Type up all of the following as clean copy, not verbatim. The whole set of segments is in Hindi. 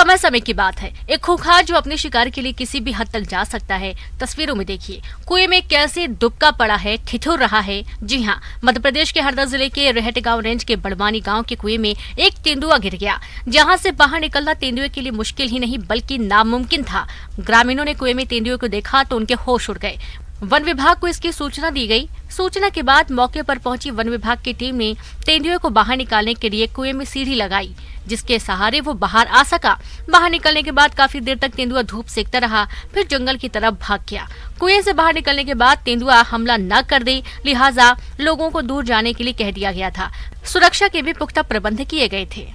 समय समय की बात है, एक खूंखार जो अपने शिकार के लिए किसी भी हद तक जा सकता है। तस्वीरों में देखिए कुएं में कैसे दुबका पड़ा है, ठिठुर रहा है। जी हां, मध्य प्रदेश के हरदा जिले के रहटगांव रेंज के बड़वानी गांव के कुएं में एक तेंदुआ गिर गया, जहां से बाहर निकलना तेंदुए के लिए मुश्किल ही नहीं बल्कि नामुमकिन था। ग्रामीणों ने कुएं में तेंदुए को देखा तो उनके होश उड़ गए। वन विभाग को इसकी सूचना दी गई। सूचना के बाद मौके पर पहुंची वन विभाग की टीम ने तेंदुए को बाहर निकालने के लिए कुएं में सीढ़ी लगाई, जिसके सहारे वो बाहर आ सका। बाहर निकलने के बाद काफी देर तक तेंदुआ धूप सेकता रहा, फिर जंगल की तरफ भाग गया। कुएं से बाहर निकलने के बाद तेंदुआ हमला न कर दे, लिहाजा लोगों को दूर जाने के लिए कह दिया गया था। सुरक्षा के भी पुख्ता प्रबंध किए गए थे।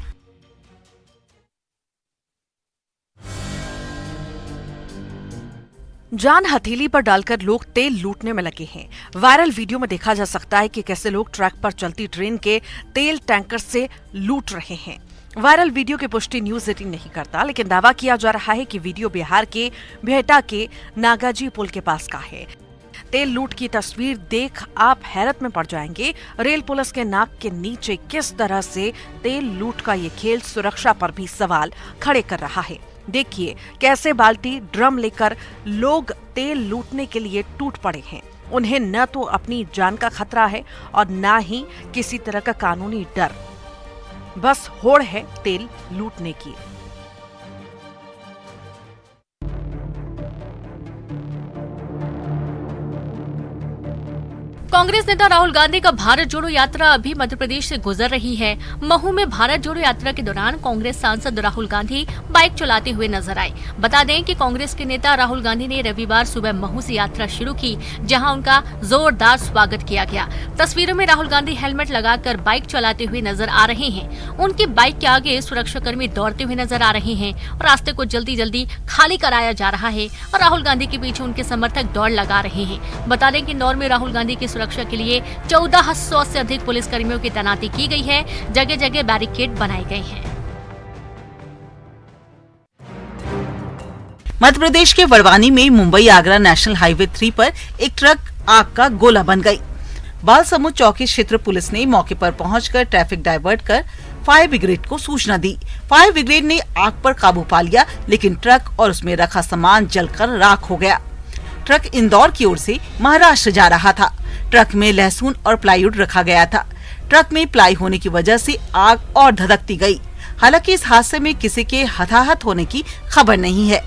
जान हथेली पर डालकर लोग तेल लूटने में लगे हैं। वायरल वीडियो में देखा जा सकता है कि कैसे लोग ट्रैक पर चलती ट्रेन के तेल टैंकर से लूट रहे हैं। वायरल वीडियो की पुष्टि न्यूज 18 नहीं करता, लेकिन दावा किया जा रहा है कि वीडियो बिहार के भेटा के नागाजी पुल के पास का है। तेल लूट की तस्वीर देख आप हैरत में पड़ जाएंगे। रेल पुलिस के नाक के नीचे किस तरह से तेल लूट का ये खेल सुरक्षा पर भी सवाल खड़े कर रहा है। देखिए कैसे बाल्टी ड्रम लेकर लोग तेल लूटने के लिए टूट पड़े हैं। उन्हें न तो अपनी जान का खतरा है और न ही किसी तरह का कानूनी डर, बस होड़ है तेल लूटने की। कांग्रेस नेता राहुल गांधी का भारत जोड़ो यात्रा अभी मध्य प्रदेश से गुजर रही है। महू में भारत जोड़ो यात्रा के दौरान कांग्रेस सांसद राहुल गांधी बाइक चलाते हुए नजर आए। बता दें कि कांग्रेस के नेता राहुल गांधी ने रविवार सुबह महू से यात्रा शुरू की, जहां उनका जोरदार स्वागत किया गया। तस्वीरों में राहुल गांधी हेलमेट लगाकर बाइक चलाते हुए नजर आ रहे हैं। उनकी बाइक के आगे सुरक्षाकर्मी दौड़ते हुए नजर आ रहे हैं। रास्ते को जल्दी जल्दी खाली कराया जा रहा है और राहुल गांधी के पीछे उनके समर्थक दौड़ लगा रहे हैं। बता दें कि इंदौर में राहुल गांधी की सुरक्षा के लिए 1400 से अधिक पुलिस कर्मियों की तैनाती की गई है। जगह जगह बैरिकेड बनाए गए हैं। मध्य प्रदेश के बड़वानी में मुंबई आगरा नेशनल हाईवे 3 पर एक ट्रक आग का गोला बन गई। बालसमुद चौकी क्षेत्र पुलिस ने मौके पर पहुंचकर ट्रैफिक डायवर्ट कर फायर ब्रिगेड को सूचना दी। फायर ब्रिगेड ने आग पर काबू पा लिया, लेकिन ट्रक और उसमें रखा सामान जलकर राख हो गया। ट्रक इंदौर की ओर से महाराष्ट्र जा रहा था। ट्रक में लहसुन और प्लाईवुड रखा गया था। ट्रक में प्लाई होने की वजह से आग और धधकती गई। हालांकि इस हादसे में किसी के हताहत होने की खबर नहीं है।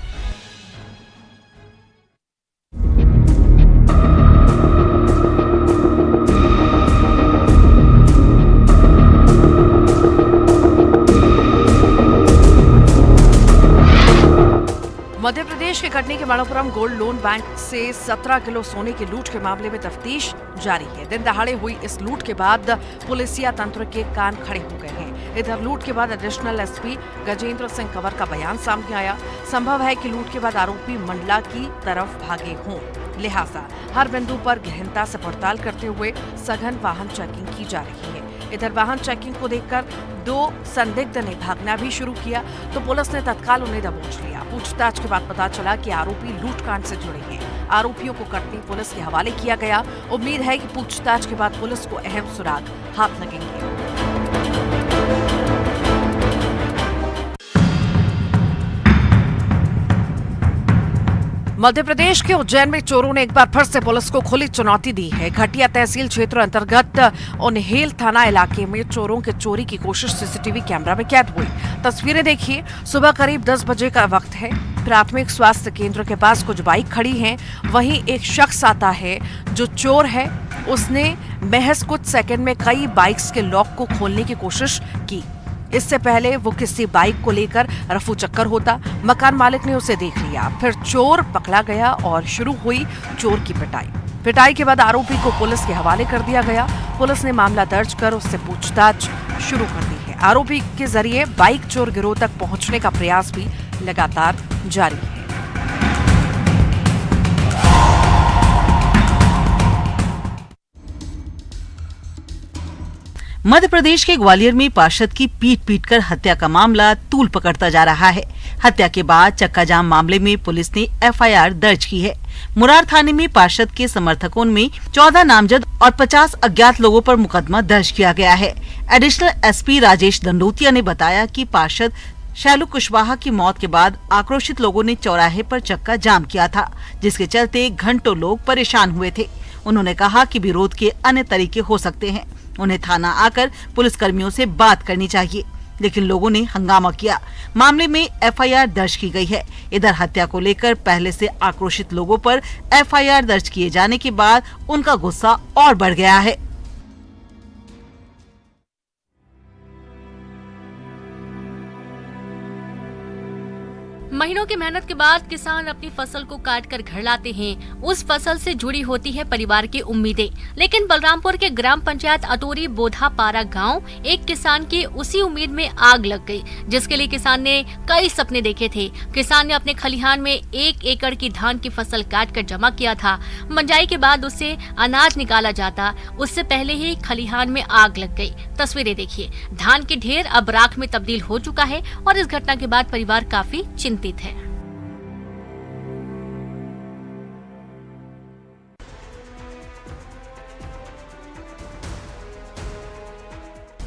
मध्य प्रदेश के कटनी के मणोपुरम गोल्ड लोन बैंक से 17 किलो सोने की लूट के मामले में तफ्तीश जारी है। दिन दहाड़े हुई इस लूट के बाद पुलिसिया तंत्र के कान खड़े हो गए हैं। इधर लूट के बाद एडिशनल एसपी गजेंद्र सिंह कंवर का बयान सामने आया। संभव है कि लूट के बाद आरोपी मंडला की तरफ भागे हों, लिहाजा हर बिंदु पर गहनता से पड़ताल करते हुए सघन वाहन चेकिंग की जा रही है। इधर वाहन चेकिंग को देखकर 2 संदिग्ध ने भागना भी शुरू किया, तो पुलिस ने तत्काल उन्हें दबोच लिया। पूछताछ के बाद पता चला कि आरोपी लूटकांड से जुड़े हैं। आरोपियों को कटनी पुलिस के हवाले किया गया। उम्मीद है कि पूछताछ के बाद पुलिस को अहम सुराग हाथ लगेंगे। मध्य प्रदेश के उज्जैन में चोरों ने एक बार फिर से पुलिस को खुली चुनौती दी है। घटिया तहसील क्षेत्र अंतर्गत उन्हेल थाना इलाके में चोरों के चोरी की कोशिश सीसीटीवी कैमरा में कैद हुई। तस्वीरें देखिए। सुबह करीब 10 बजे का वक्त है। प्राथमिक स्वास्थ्य केंद्र के पास कुछ बाइक खड़ी हैं। वहीं एक शख्स आता है जो चोर है। उसने महज कुछ सेकंड में कई बाइक्स के लॉक को खोलने की कोशिश की। इससे पहले वो किसी बाइक को लेकर रफू चक्कर होता। मकान मालिक ने उसे देख लिया। फिर चोर पकड़ा गया और शुरू हुई चोर की पिटाई। पिटाई के बाद आरोपी को पुलिस के हवाले कर दिया गया। पुलिस ने मामला दर्ज कर उससे पूछताछ शुरू कर दी है। आरोपी के जरिए बाइक चोर गिरोह तक पहुंचने का प्रयास भी लगातार जारी है। मध्य प्रदेश के ग्वालियर में पार्षद की पीट पीटकर हत्या का मामला तूल पकड़ता जा रहा है। हत्या के बाद चक्का जाम मामले में पुलिस ने एफआईआर दर्ज की है। मुरार थाने में पार्षद के समर्थकों में 14 नामजद और 50 अज्ञात लोगों पर मुकदमा दर्ज किया गया है। एडिशनल एसपी राजेश दंडोतिया ने बताया कि पार्षद शैलू कुशवाहा की मौत के बाद आक्रोशित लोगों ने चौराहे पर चक्का जाम किया था, जिसके चलते घंटों लोग परेशान हुए थे। उन्होंने कहा कि विरोध के अन्य तरीके हो सकते हैं, उन्हें थाना आकर पुलिसकर्मियों से बात करनी चाहिए, लेकिन लोगों ने हंगामा किया। मामले में एफआईआर दर्ज की गई है। इधर हत्या को लेकर पहले से आक्रोशित लोगों पर एफआईआर दर्ज किए जाने के बाद उनका गुस्सा और बढ़ गया है। महीनों की मेहनत के बाद किसान अपनी फसल को काट कर घर लाते हैं। उस फसल से जुड़ी होती है परिवार की उम्मीदें। लेकिन बलरामपुर के ग्राम पंचायत अतोरी बोधापारा गांव एक किसान की उसी उम्मीद में आग लग गई, जिसके लिए किसान ने कई सपने देखे थे। किसान ने अपने खलिहान में 1 एकड़ की धान की फसल काट कर जमा किया था। मंजाई के बाद उससे अनाज निकाला जाता, उससे पहले ही खलिहान में आग लग गई। तस्वीरें देखिए, धान के ढेर अब राख में तब्दील हो चुका है और इस घटना के बाद परिवार काफी चिंतित है।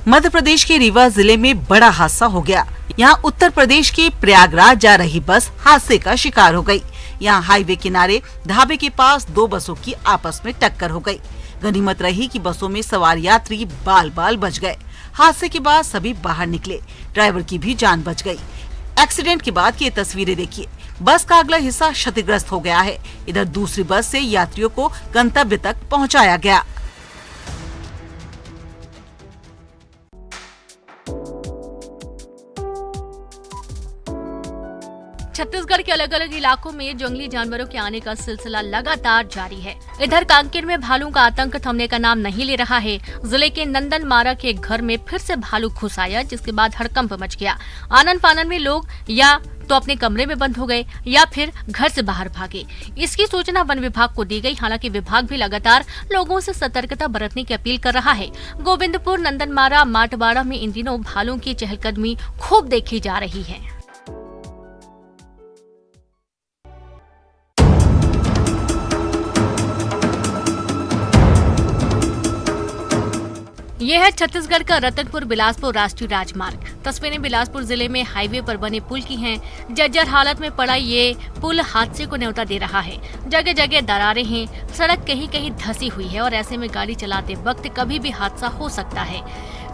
मध्य प्रदेश के रीवा जिले में बड़ा हादसा हो गया। यहाँ उत्तर प्रदेश के प्रयागराज जा रही बस हादसे का शिकार हो गई। यहाँ हाईवे किनारे ढाबे के पास 2 बसों की आपस में टक्कर हो गई। गनीमत रही कि बसों में सवार यात्री बाल बाल बच गए। हादसे के बाद सभी बाहर निकले, ड्राइवर की भी जान बच गई। एक्सीडेंट के बाद की ये तस्वीरें देखिए, बस का अगला हिस्सा क्षतिग्रस्त हो गया है। इधर दूसरी बस से यात्रियों को गंतव्य तक पहुंचाया गया। छत्तीसगढ़ के अलग अलग इलाकों में जंगली जानवरों के आने का सिलसिला लगातार जारी है। इधर कांकेर में भालू का आतंक थमने का नाम नहीं ले रहा है। जिले के नंदनमारा के घर में फिर से भालू घुस आया, जिसके बाद हड़कंप मच गया। आनन फानन में लोग या तो अपने कमरे में बंद हो गए या फिर घर से बाहर भागे। इसकी सूचना वन विभाग को दी गई। हालांकि विभाग भी लगातार लोगों से सतर्कता बरतने की अपील कर रहा है। गोविंदपुर, नंदनमारा, माटवाड़ा में इन दिनों भालू की चहलकदमी खूब देखी जा रही है। यह है छत्तीसगढ़ का रतनपुर बिलासपुर राष्ट्रीय राजमार्ग। तस्वीरें बिलासपुर जिले में हाईवे पर बने पुल की हैं। जर्जर हालत में पड़ा ये पुल हादसे को न्योता दे रहा है। जगह जगह दरारें हैं, सड़क कहीं कहीं धंसी हुई है और ऐसे में गाड़ी चलाते वक्त कभी भी हादसा हो सकता है।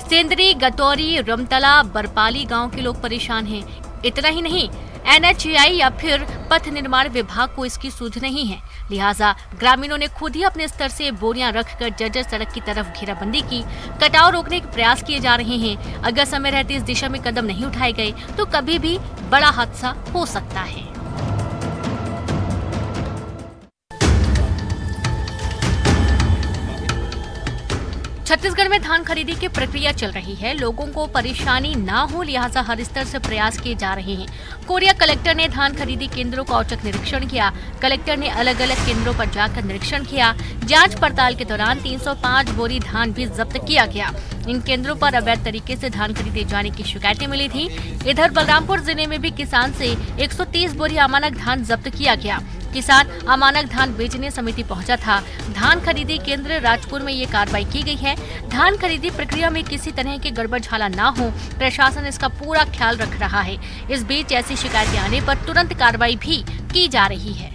सेंदरी, गतौरी, रमतला, बरपाली गाँव के लोग परेशान हैं। इतना ही नहीं, NHAI या फिर पथ निर्माण विभाग को इसकी सूझ नहीं है। लिहाजा ग्रामीणों ने खुद ही अपने स्तर से बोरियां रखकर जर्जर सड़क की तरफ घेराबंदी की। कटाव रोकने के प्रयास किए जा रहे हैं। अगर समय रहते इस दिशा में कदम नहीं उठाए गए तो कभी भी बड़ा हादसा हो सकता है। छत्तीसगढ़ में धान खरीदी की प्रक्रिया चल रही है। लोगों को परेशानी ना हो, लिहाजा हर स्तर से प्रयास किए जा रहे हैं। कोरिया कलेक्टर ने धान खरीदी केंद्रों का औचक निरीक्षण किया। कलेक्टर ने अलग अलग केंद्रों पर जाकर निरीक्षण किया। जांच पड़ताल के दौरान 305 बोरी धान भी जब्त किया गया। इन केंद्रों पर अवैध तरीके से धान खरीदे जाने की शिकायतें मिली थी। इधर बलरामपुर जिले में भी किसान से 130 बोरी अमानक धान जब्त किया गया। किसान अमानक धान बेचने समिति पहुंचा था। धान खरीदी केंद्र राजपुर में ये कार्रवाई की गई है। धान खरीदी प्रक्रिया में किसी तरह के गड़बड़ झाला ना हो, प्रशासन इसका पूरा ख्याल रख रहा है। इस बीच ऐसी शिकायतें आने पर तुरंत कार्रवाई भी की जा रही है।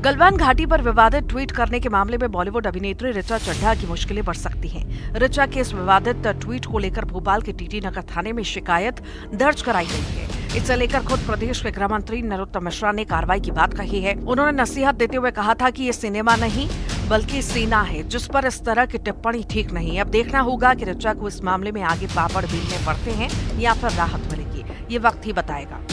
गलवान घाटी पर विवादित ट्वीट करने के मामले में बॉलीवुड अभिनेत्री ऋचा चड्ढा की मुश्किलें बढ़ सकती हैं। ऋचा के इस विवादित ट्वीट को लेकर भोपाल के टीटी नगर थाने में शिकायत दर्ज कराई गई है। इसे लेकर खुद प्रदेश के गृह मंत्री नरोत्तम मिश्रा ने कार्रवाई की बात कही है। उन्होंने नसीहत देते हुए कहा था कि ये सिनेमा नहीं बल्कि सेना है, जिस पर इस तरह की टिप्पणी ठीक नहीं। अब देखना होगा कि ऋचा को इस मामले में आगे पापड़ बेलने पड़ते हैं या फिर राहत मिलेगी, ये वक्त ही बताएगा।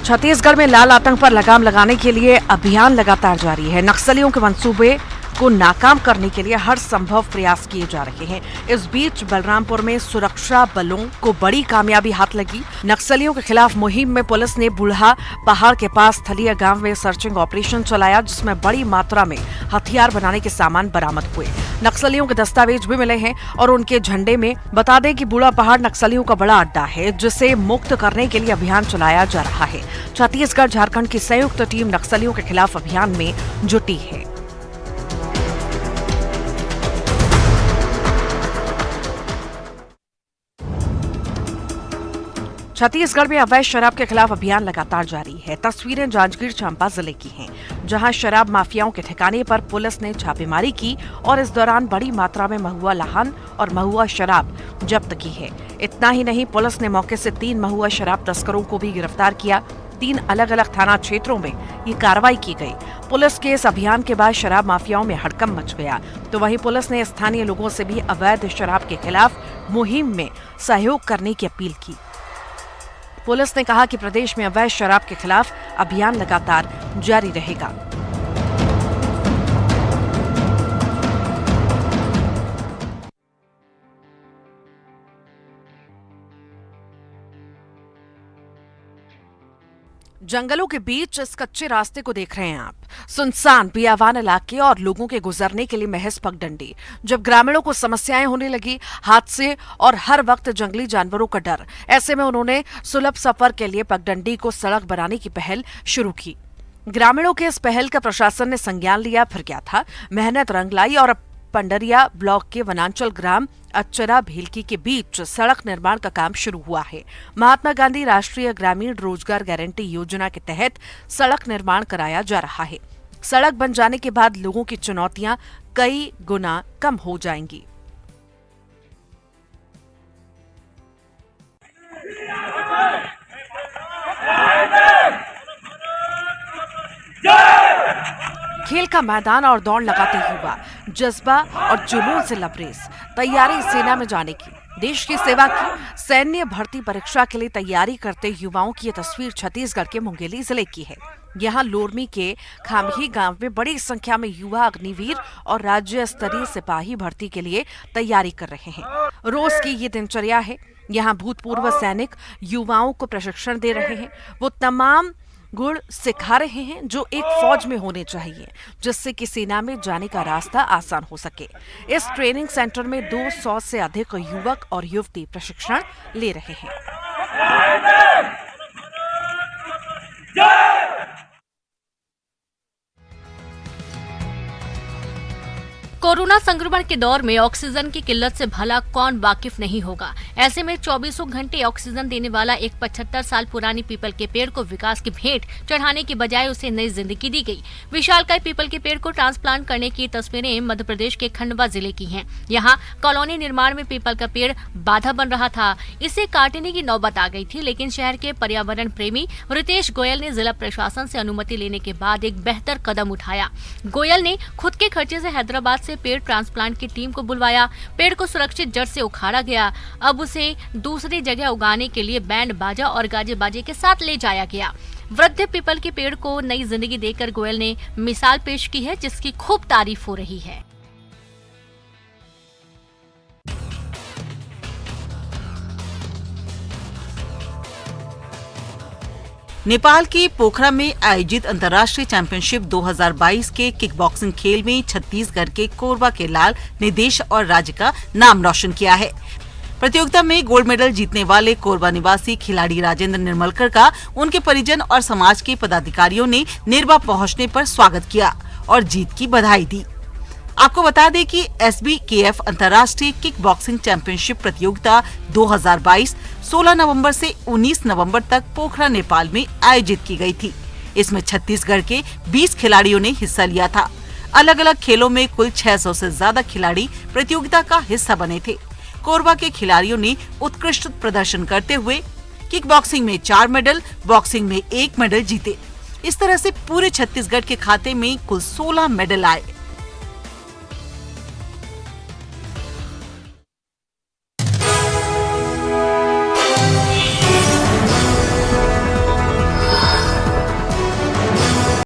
छत्तीसगढ़ में लाल आतंक पर लगाम लगाने के लिए अभियान लगातार जारी है। नक्सलियों के मंसूबे को नाकाम करने के लिए हर संभव प्रयास किए जा रहे हैं। इस बीच बलरामपुर में सुरक्षा बलों को बड़ी कामयाबी हाथ लगी। नक्सलियों के खिलाफ मुहिम में पुलिस ने बूढ़ा पहाड़ के पास थलिया गांव में सर्चिंग ऑपरेशन चलाया, जिसमें बड़ी मात्रा में हथियार बनाने के सामान बरामद हुए। नक्सलियों के दस्तावेज भी मिले हैं और उनके झंडे में। बता दें कि बूढ़ा पहाड़ नक्सलियों का बड़ा अड्डा है, जिसे मुक्त करने के लिए अभियान चलाया जा रहा है। छत्तीसगढ़ झारखंड की संयुक्त टीम नक्सलियों के खिलाफ अभियान में जुटी है। छत्तीसगढ़ में अवैध शराब के खिलाफ अभियान लगातार जारी है। तस्वीरें जांजगीर चांपा जिले की हैं, जहां शराब माफियाओं के ठिकाने पर पुलिस ने छापेमारी की और इस दौरान बड़ी मात्रा में महुआ लाहन और महुआ शराब जब्त की है। इतना ही नहीं, पुलिस ने मौके से 3 महुआ शराब तस्करों को भी गिरफ्तार किया। 3 अलग-अलग थाना क्षेत्रों में ये कार्रवाई की गई। पुलिस के इस अभियान के बाद शराब माफियाओं में हड़कंप मच गया। तो वहीं पुलिस ने स्थानीय लोगों से भी अवैध शराब के खिलाफ मुहिम में सहयोग करने की अपील की। पुलिस ने कहा कि प्रदेश में अवैध शराब के खिलाफ अभियान लगातार जारी रहेगा। जंगलों के बीच इस कच्चे रास्ते को देख रहे हैं आप। सुनसान बियावान इलाके और लोगों के गुजरने के लिए महज पगडंडी। जब ग्रामीणों को समस्याएं होने लगी, हादसे और हर वक्त जंगली जानवरों का डर, ऐसे में उन्होंने सुलभ सफर के लिए पगडंडी को सड़क बनाने की पहल शुरू की। ग्रामीणों के इस पहल का प्रशासन ने संज्ञान लिया। फिर क्या था, मेहनत रंग लाई और पंडरिया ब्लॉक के वनांचल ग्राम अच्चरा भेलकी के बीच सड़क निर्माण का काम शुरू हुआ है। महात्मा गांधी राष्ट्रीय ग्रामीण रोजगार गारंटी योजना के तहत सड़क निर्माण कराया जा रहा है। सड़क बन जाने के बाद लोगों की चुनौतियां कई गुना कम हो जाएंगी। खेल का मैदान और दौड़ लगाते युवा, जज्बा और जुनून से लबरेज, तैयारी सेना में जाने की, देश की सेवा की। सैन्य भर्ती परीक्षा के लिए तैयारी करते युवाओं की ये तस्वीर छत्तीसगढ़ के मुंगेली जिले की है। यहाँ लोरमी के खामही गांव में बड़ी संख्या में युवा अग्निवीर और राज्य स्तरीय सिपाही भर्ती के लिए तैयारी कर रहे हैं। रोज की ये दिनचर्या है। यहाँ भूतपूर्व सैनिक युवाओं को प्रशिक्षण दे रहे हैं। वो तमाम गुण सिखा रहे हैं जो एक फौज में होने चाहिए, जिससे कि सेना में जाने का रास्ता आसान हो सके। इस ट्रेनिंग सेंटर में 200 से अधिक युवक और युवती प्रशिक्षण ले रहे हैं। कोरोना संक्रमण के दौर में ऑक्सीजन की किल्लत से भला कौन वाकिफ नहीं होगा। ऐसे में 24 घंटे ऑक्सीजन देने वाला एक 75 साल पुरानी पीपल के पेड़ को विकास की भेंट चढ़ाने की बजाय उसे नई जिंदगी दी गई। विशालकाय पीपल के पेड़ को ट्रांसप्लांट करने की तस्वीरें मध्य प्रदेश के खंडवा जिले की हैं। यहाँ कॉलोनी निर्माण में पीपल का पेड़ बाधा बन रहा था। इसे काटने की नौबत आ गई थी, लेकिन शहर के पर्यावरण प्रेमी रितेश गोयल ने जिला प्रशासन से अनुमति लेने के बाद एक बेहतर कदम उठाया। गोयल ने खुद के खर्चे से हैदराबाद से पेड़ ट्रांसप्लांट की टीम को बुलवाया। पेड़ को सुरक्षित जड़ से उखाड़ा गया। अब उसे दूसरी जगह उगाने के लिए बैंड बाजा और गाजे बाजे के साथ ले जाया गया। वृद्ध पीपल के पेड़ को नई जिंदगी देकर गोयल ने मिसाल पेश की है, जिसकी खूब तारीफ हो रही है। नेपाल के पोखरा में आयोजित अंतर्राष्ट्रीय चैंपियनशिप 2022 के किक बॉक्सिंग खेल में छत्तीसगढ़ के कोरबा के लाल ने देश और राज्य का नाम रोशन किया है। प्रतियोगिता में गोल्ड मेडल जीतने वाले कोरबा निवासी खिलाड़ी राजेंद्र निर्मलकर का उनके परिजन और समाज के पदाधिकारियों ने निर्बा पहुंचने पर स्वागत किया और जीत की बधाई दी। आपको बता दें कि SBKF अंतर्राष्ट्रीय किक बॉक्सिंग चैंपियनशिप प्रतियोगिता 2022 16 नवंबर से 19 नवंबर तक पोखरा नेपाल में आयोजित की गई थी। इसमें छत्तीसगढ़ के 20 खिलाड़ियों ने हिस्सा लिया था। अलग अलग खेलों में कुल 600 से ज्यादा खिलाड़ी प्रतियोगिता का हिस्सा बने थे। कोरबा के खिलाड़ियों ने उत्कृष्ट प्रदर्शन करते हुए किक बॉक्सिंग में 4 मेडल, बॉक्सिंग में 1 मेडल जीते। इस तरह से पूरे छत्तीसगढ़ के खाते में कुल 16 मेडल आए।